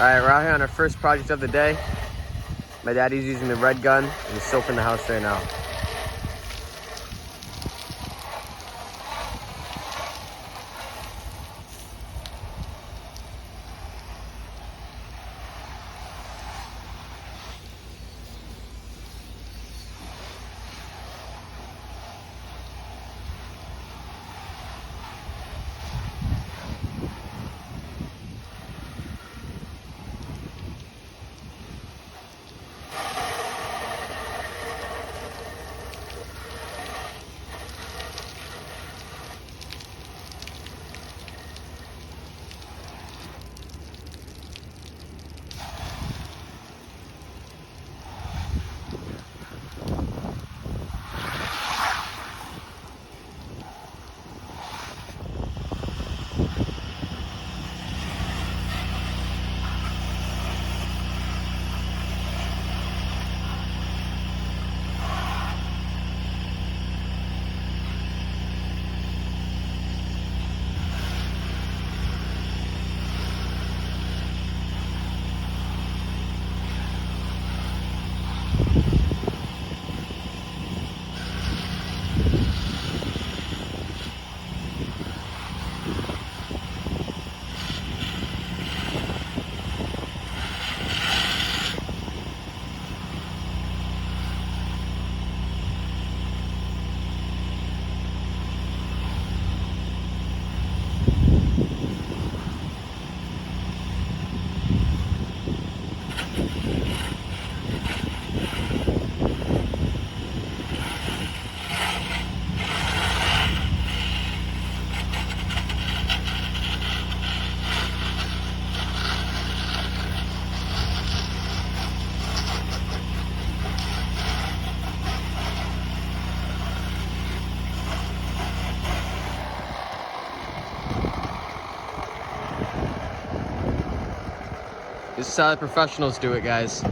Alright, we're out here on our first project of the day. My daddy's using the red gun and he's soaping the house right now. This is how the professionals do it, guys.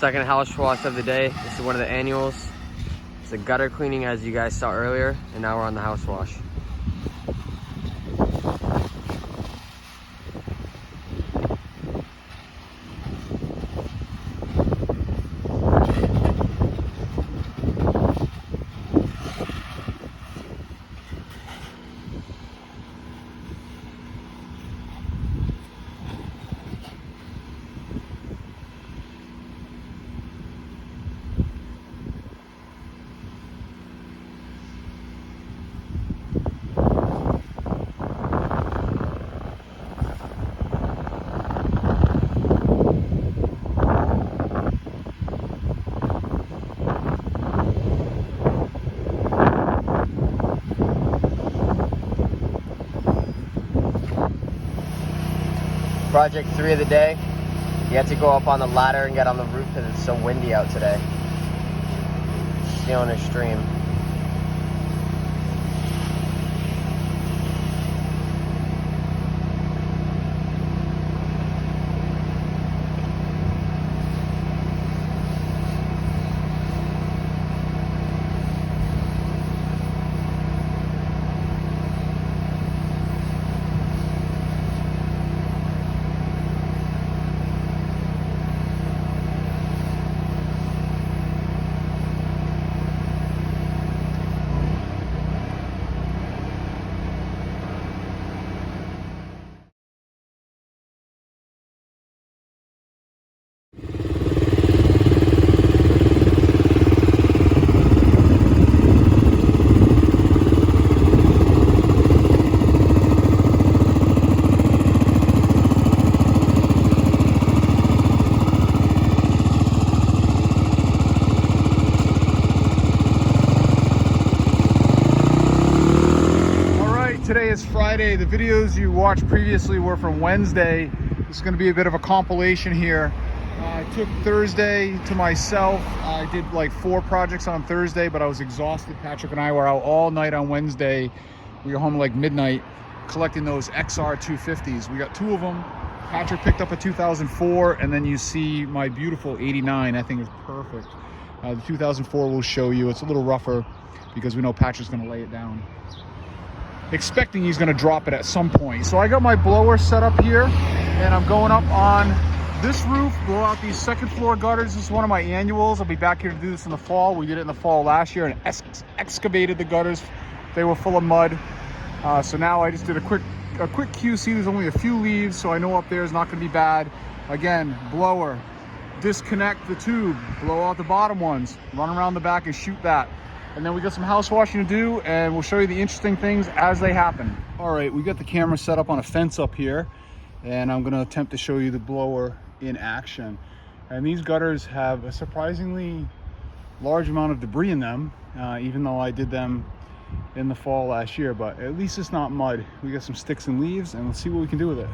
Second house wash of the day. This is one of the annuals. It's a gutter cleaning, as you guys saw earlier, and now we're on the house wash. Project 3 of the day. You had to go up on the ladder and get on the roof because it's so windy out today. Stealing a stream. Today is Friday. The videos you watched previously were from Wednesday. This is going to be a bit of a compilation here. I took Thursday to myself. I did like 4 projects on Thursday, but I was exhausted. Patrick and I were out all night on Wednesday. We were home like midnight collecting those XR 250s. We got 2 of them. Patrick picked up a 2004, and then you see my beautiful 89. I think is perfect. The 2004 we'll show you. It's a little rougher because we know Patrick's going to lay it down. Expecting he's going to drop it at some point. So I got my blower set up here, and I'm going up on this roof, blow out these second floor gutters. This is one of my annuals. I'll be back here to do this in the fall. We did it in the fall last year and excavated the gutters. They were full of mud. So now I just did a quick QC. There's only a few leaves, so I know up there is not going to be bad. Again, blower, disconnect the tube, blow out the bottom ones, run around the back and shoot that. And then we got some house washing to do, and we'll show you the interesting things as they happen. All right, we got the camera set up on a fence up here, and I'm gonna attempt to show you the blower in action. And these gutters have a surprisingly large amount of debris in them, even though I did them in the fall last year, but at least it's not mud. We got some sticks and leaves, and let's see what we can do with it.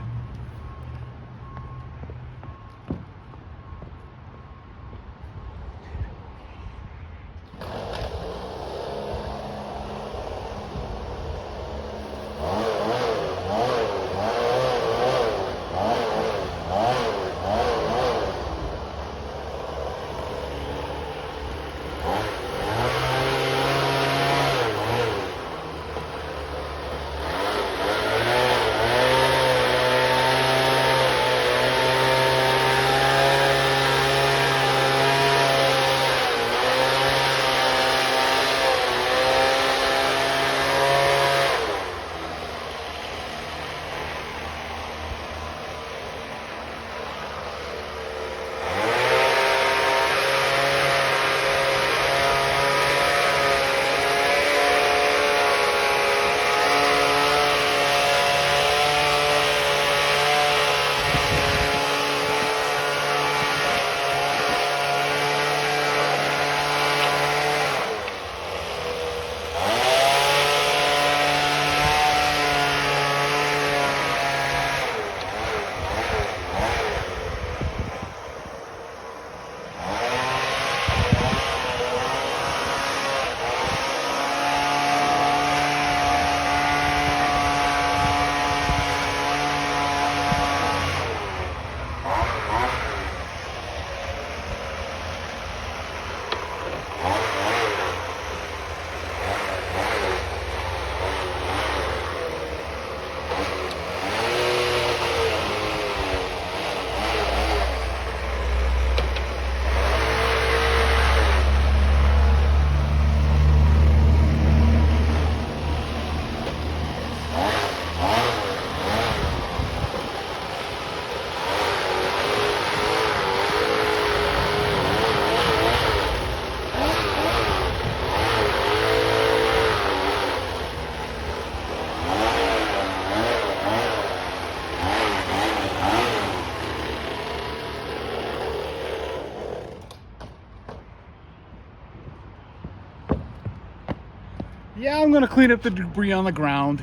Yeah, I'm gonna clean up the debris on the ground.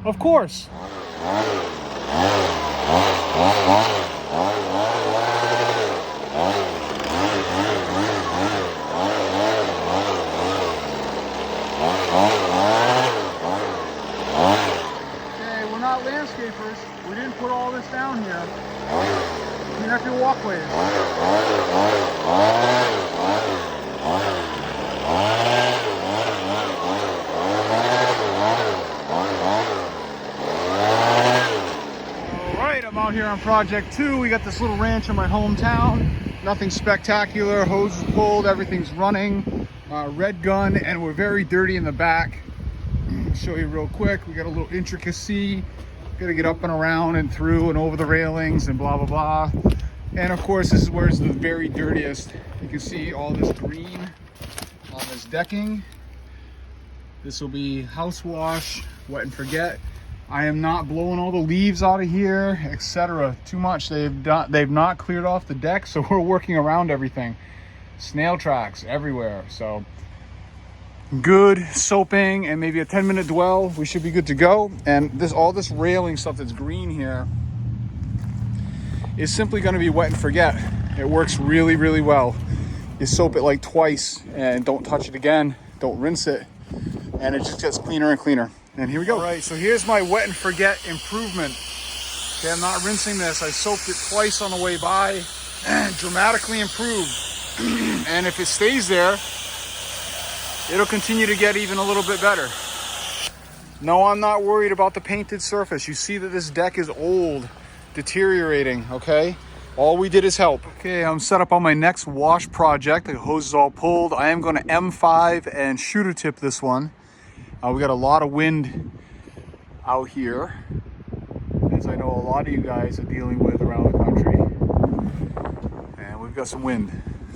Of course. down here. Clean up your walkways. Alright, I'm out here on project 2. We got this little ranch in my hometown. Nothing spectacular. Hose is pulled, everything's running. Red gun, and we're very dirty in the back. Show you real quick. We got a little intricacy. Gotta get up and around and through and over the railings and blah blah blah. And of course, this is where it's the very dirtiest. You can see all this green on this decking. This will be house wash, wet and forget. I am not blowing all the leaves out of here, etc. Too much. They've not cleared off the deck, so we're working around everything. Snail tracks everywhere. So good soaping and maybe a 10-minute dwell, we should be good to go. And all this railing stuff that's green here is simply going to be wet and forget. It works really, really well. You soap it like twice and don't touch it again, don't rinse it, and it just gets cleaner and cleaner. And here we go. All right, so here's my wet and forget improvement. Okay, I'm not rinsing this. I soaped it twice on the way by and dramatically improved. And if it stays there, it'll continue to get even a little bit better. No, I'm not worried about the painted surface. You see that this deck is old, deteriorating, okay? All we did is help. Okay, I'm set up on my next wash project. The hose is all pulled. I am gonna M5 and shooter tip this one. We got a lot of wind out here, as I know a lot of you guys are dealing with around the country. And we've got some wind.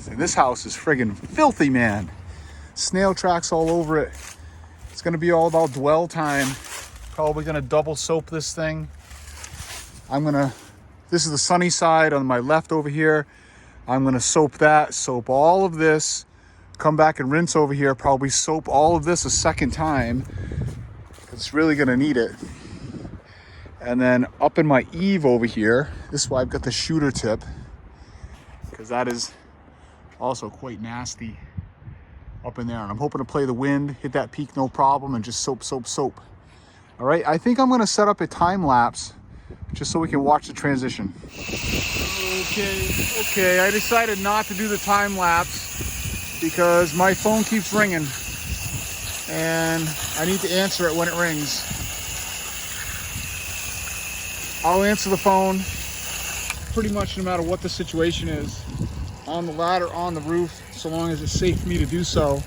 And this house is friggin' filthy, man. Snail tracks all over it. It's gonna be all about dwell time. Probably gonna double soap this thing. This is the sunny side on my left over here. I'm gonna soap that, soap all of this, come back and rinse over here, probably soap all of this a second time. It's really gonna need it. And then up in my eave over here, this is why I've got the shooter tip, because that is also quite nasty up in there. And I'm hoping to play the wind, hit that peak no problem, and just soap, soap, soap. All right, I think I'm gonna set up a time lapse just so we can watch the transition. Okay, I decided not to do the time lapse because my phone keeps ringing and I need to answer it when it rings. I'll answer the phone pretty much no matter what the situation is, on the ladder, on the roof, so long as it's safe for me to do so.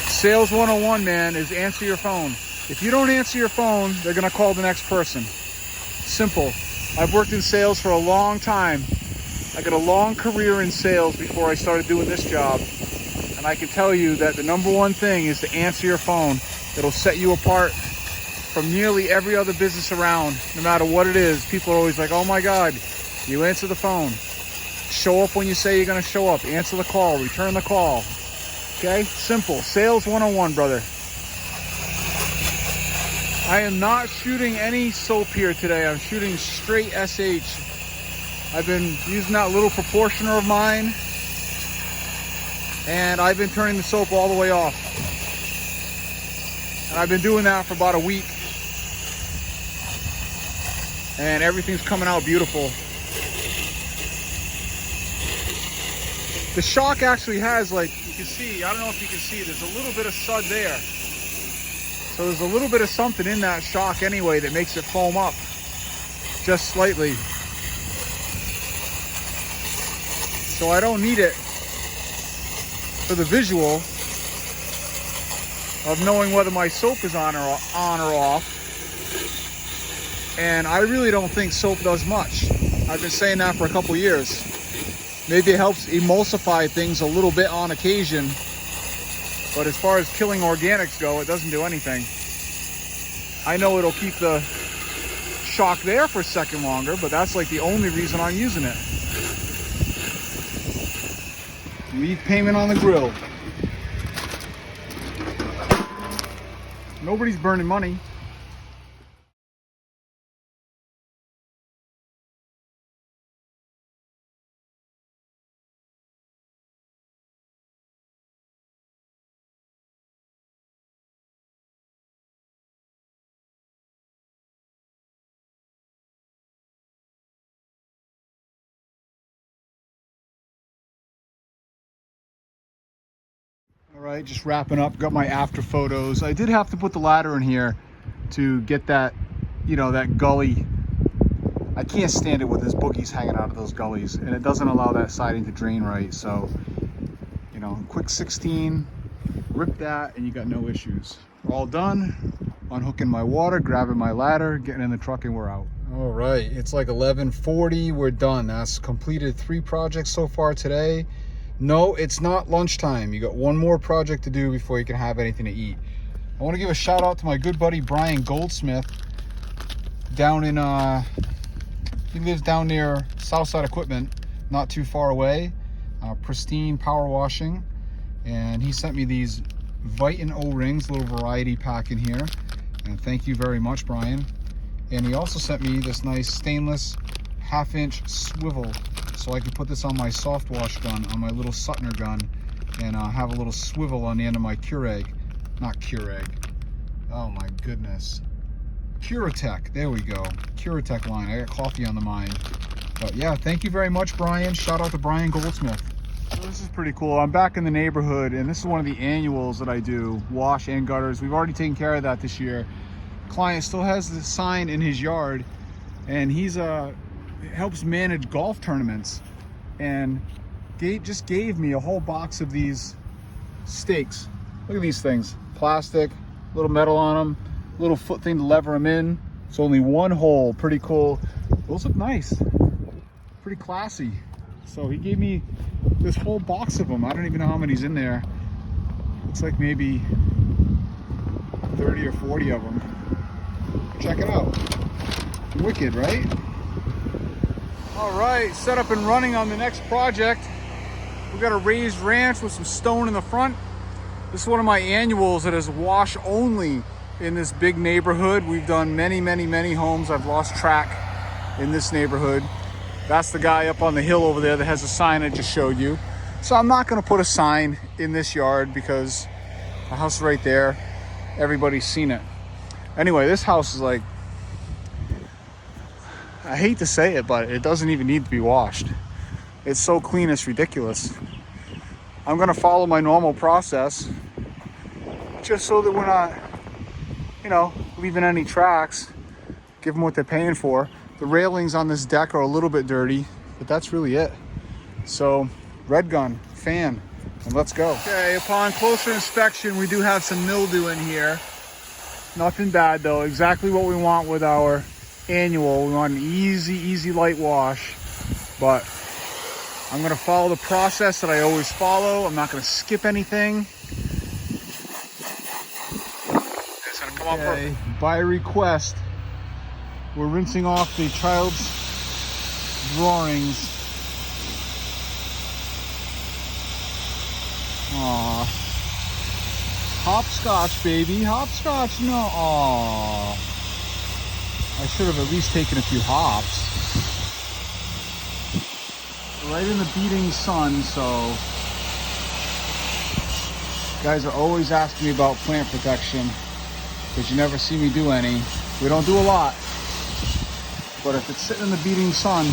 Sales 101, man, is answer your phone. If you don't answer your phone, they're gonna call the next person. Simple. I've worked in sales for a long time. I got a long career in sales before I started doing this job. And I can tell you that the number one thing is to answer your phone. It'll set you apart from nearly every other business around. No matter what it is, people are always like, oh my God, you answer the phone. Show up when you say you're gonna show up. Answer the call, return the call. Okay, simple. Sales 101, brother. I am not shooting any soap here today. I'm shooting straight SH. I've been using that little proportioner of mine, and I've been turning the soap all the way off. And I've been doing that for about a week. And everything's coming out beautiful. The shock actually has, like, you can see, I don't know if you can see, there's a little bit of sud there. So there's a little bit of something in that shock anyway that makes it foam up just slightly. So I don't need it for the visual of knowing whether my soap is on or off. And I really don't think soap does much. I've been saying that for a couple years. Maybe it helps emulsify things a little bit on occasion, but as far as killing organics go, it doesn't do anything. I know it'll keep the shock there for a second longer, but that's like the only reason I'm using it. Leave payment on the grill. Nobody's burning money. All right, just wrapping up, got my after photos. I did have to put the ladder in here to get that, you know, that gully. I can't stand it with this boogies hanging out of those gullies, and it doesn't allow that siding to drain right. So, you know, quick 16, rip that, and you got no issues. We're all done. Unhooking my water, grabbing my ladder, getting in the truck, and we're out. All right, it's like 11:40. We're done. That's completed 3 projects so far today. No, it's not lunchtime. You got one more project to do before you can have anything to eat. I want to give a shout out to my good buddy Brian Goldsmith down in he lives down near Southside Equipment, not too far away. Pristine power washing, and he sent me these Viton O-rings, little variety pack in here, and thank you very much, Brian. And he also sent me this nice stainless 1/2-inch swivel, so I can put this on my soft wash gun, on my little Suttner gun, and have a little swivel on the end of my Keurig. Not Keurig. Oh my goodness. Curatech. There we go. Curatech line. I got coffee on the mind. But yeah, thank you very much, Brian. Shout out to Brian Goldsmith. So this is pretty cool. I'm back in the neighborhood, and this is one of the annuals that I do, wash and gutters. We've already taken care of that this year. Client still has the sign in his yard, and he's helps manage golf tournaments, and just gave me a whole box of these stakes. Look at these things, plastic, little metal on them, little foot thing to lever them in. It's only one hole. Pretty cool. Those look nice, pretty classy. So he gave me this whole box of them. I don't even know how many's in there. It's like maybe 30 or 40 of them. Check it out. Wicked, right? All right, set up and running on the next project. We got a raised ranch with some stone in the front. This is one of my annuals that is wash only in this big neighborhood. We've done many, many, many homes. I've lost track in this neighborhood. That's the guy up on the hill over there that has a sign I just showed you. So I'm not gonna put a sign in this yard because the house is right there. Everybody's seen it. Anyway, this house is like, I hate to say it, but it doesn't even need to be washed. It's so clean, it's ridiculous. I'm gonna follow my normal process just so that we're not, you know, leaving any tracks. Give them what they're paying for. The railings on this deck are a little bit dirty, but that's really it. So, red gun, fan, and let's go. Okay, upon closer inspection, we do have some mildew in here. Nothing bad though, exactly what we want with our annual. We want an easy light wash, but I'm gonna follow the process that I always follow. I'm not gonna skip anything. It's gonna come off perfect. By request, we're rinsing off the child's drawings. Aww. Hopscotch, baby. Hopscotch, no. Aww. I should have at least taken a few hops. Right in the beating sun, so. Guys are always asking me about plant protection, because you never see me do any. We don't do a lot. But if it's sitting in the beating sun,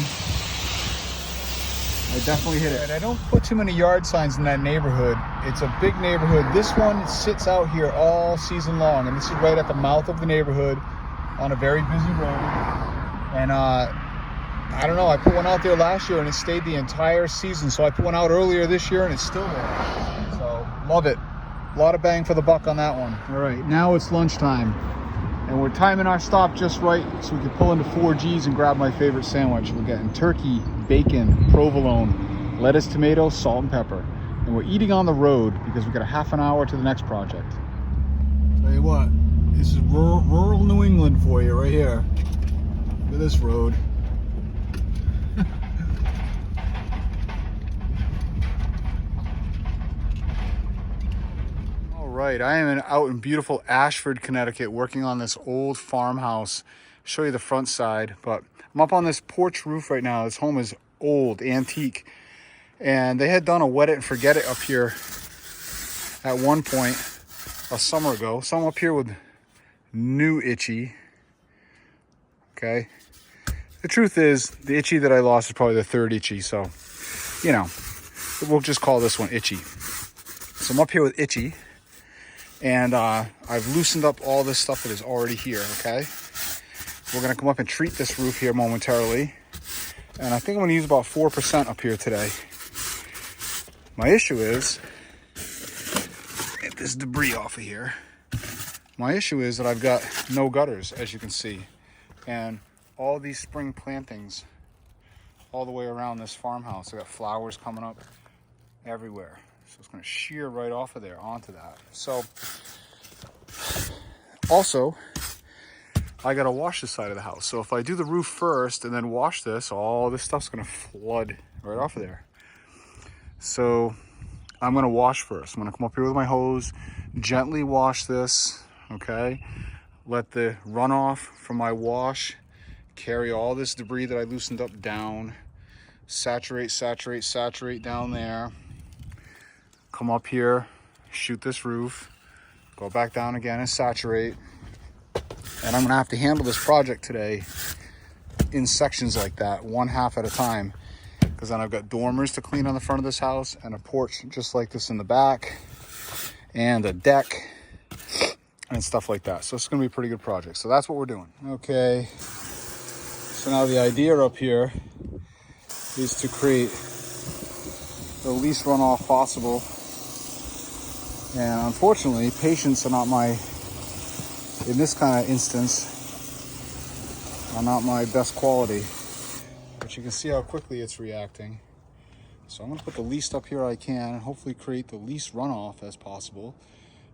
I definitely hit it. And I don't put too many yard signs in that neighborhood. It's a big neighborhood. This one sits out here all season long, and this is right at the mouth of the neighborhood on a very busy road. And I don't know, I put one out there last year and it stayed the entire season. So I put one out earlier this year and it's still there. So love it. A lot of bang for the buck on that one. All right, now it's lunchtime. And we're timing our stop just right so we can pull into 4G's and grab my favorite sandwich. We're getting turkey, bacon, provolone, lettuce, tomato, salt, and pepper. And we're eating on the road because we got a half an hour to the next project. Tell you what, this is rural New England for you right here. Look at this road. Right, I am out in beautiful Ashford, Connecticut, working on this old farmhouse. I'll show you the front side, but I'm up on this porch roof right now. This home is old, antique, and they had done a wet it and forget it up here at one point a summer ago. So I'm up here with new Itchy. Okay, the truth is the Itchy that I lost is probably the third Itchy, so you know, we'll just call this one Itchy. So I'm up here with Itchy, and I've loosened up all this stuff that is already here, okay? We're gonna come up and treat this roof here momentarily. And I think I'm gonna use about 4% up here today. My issue is, get this debris off of here. My issue is that I've got no gutters, as you can see. And all these spring plantings all the way around this farmhouse. I got flowers coming up everywhere. So it's gonna shear right off of there onto that. So, also, I gotta wash this side of the house. So if I do the roof first and then wash this, all this stuff's gonna flood right off of there. So I'm gonna wash first. I'm gonna come up here with my hose, gently wash this, okay? Let the runoff from my wash carry all this debris that I loosened up down. Saturate, saturate, saturate down there. Come up here, shoot this roof, go back down again and saturate. And I'm gonna have to handle this project today in sections like that, one half at a time. Because then I've got dormers to clean on the front of this house and a porch just like this in the back and a deck and stuff like that. So it's gonna be a pretty good project. So that's what we're doing. Okay, so now the idea up here is to create the least runoff possible. And unfortunately, patience are not my, in this kind of instance, are not my best quality. But you can see how quickly it's reacting. So I'm gonna put the least up here I can and hopefully create the least runoff as possible.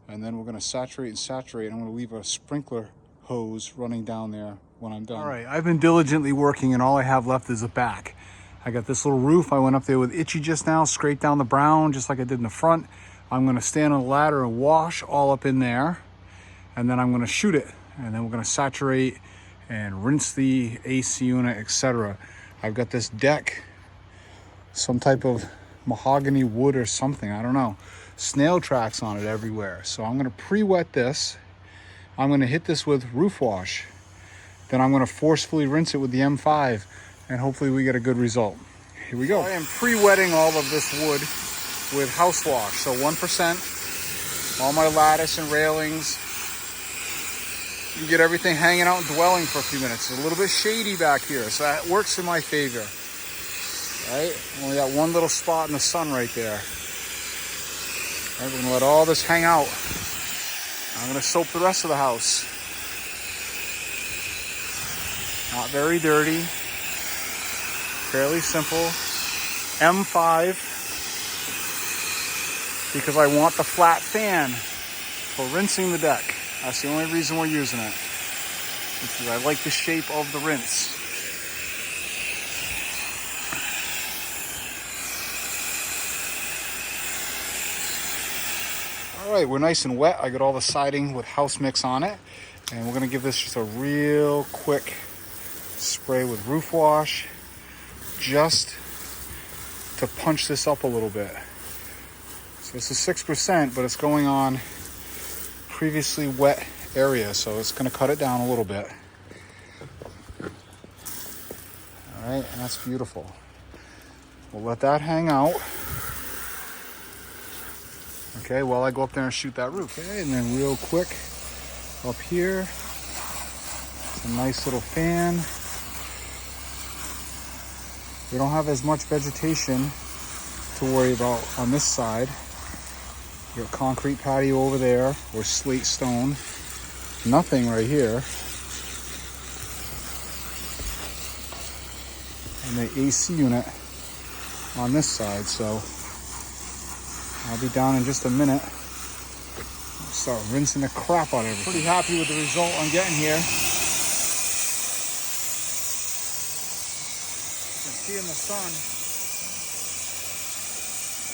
And then we're gonna saturate and saturate. I'm gonna leave a sprinkler hose running down there when I'm done. All right, I've been diligently working and all I have left is a back. I got this little roof. I went up there with Itchy just now, scraped down the brown just like I did in the front. I'm gonna stand on the ladder and wash all up in there. And then I'm gonna shoot it. And then we're gonna saturate and rinse the AC unit, etc. I've got this deck, some type of mahogany wood or something, I don't know. Snail tracks on it everywhere. So I'm gonna pre-wet this. I'm gonna hit this with roof wash. Then I'm gonna forcefully rinse it with the M5 and hopefully we get a good result. Here we go. I am pre-wetting all of this wood with house wash. So 1%, all my lattice and railings. You get everything hanging out and dwelling for a few minutes. It's a little bit shady back here, so that works in my favor. Right? Only got one little spot in the sun right there. All right, we're gonna let all this hang out. I'm gonna soap the rest of the house. Not very dirty. Fairly simple. M5, because I want the flat fan for rinsing the deck. That's the only reason we're using it, because I like the shape of the rinse. All right, we're nice and wet. I got all the siding with house mix on it, and we're gonna give this just a real quick spray with roof wash, just to punch this up a little bit. So this is 6%, but it's going on previously wet area, so it's going to cut it down a little bit. All right, and that's beautiful. We'll let that hang out. Okay, while I go up there and shoot that roof. Okay, and then real quick up here, it's a nice little fan. We don't have as much vegetation to worry about on this side. You got concrete patio over there, or slate stone. Nothing right here. And the AC unit on this side, so I'll be down in just a minute. I'll start rinsing the crap out of everything. Pretty happy with the result I'm getting here. You can see in the sun,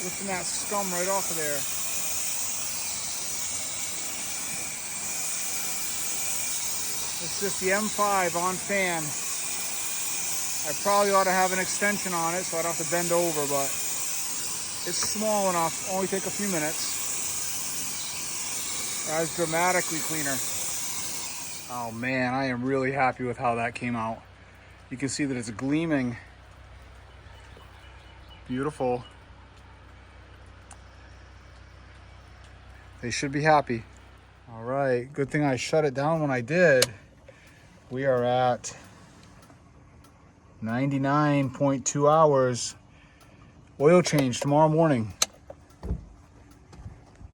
lifting that scum right off of there. It's just the M5 on fan. I probably ought to have an extension on it so I don't have to bend over, but it's small enough, only take a few minutes. That's dramatically cleaner. Oh man, I am really happy with how that came out. You can see that it's gleaming. Beautiful. They should be happy. All right, good thing I shut it down when I did. We are at 99.2 hours. Oil change tomorrow morning.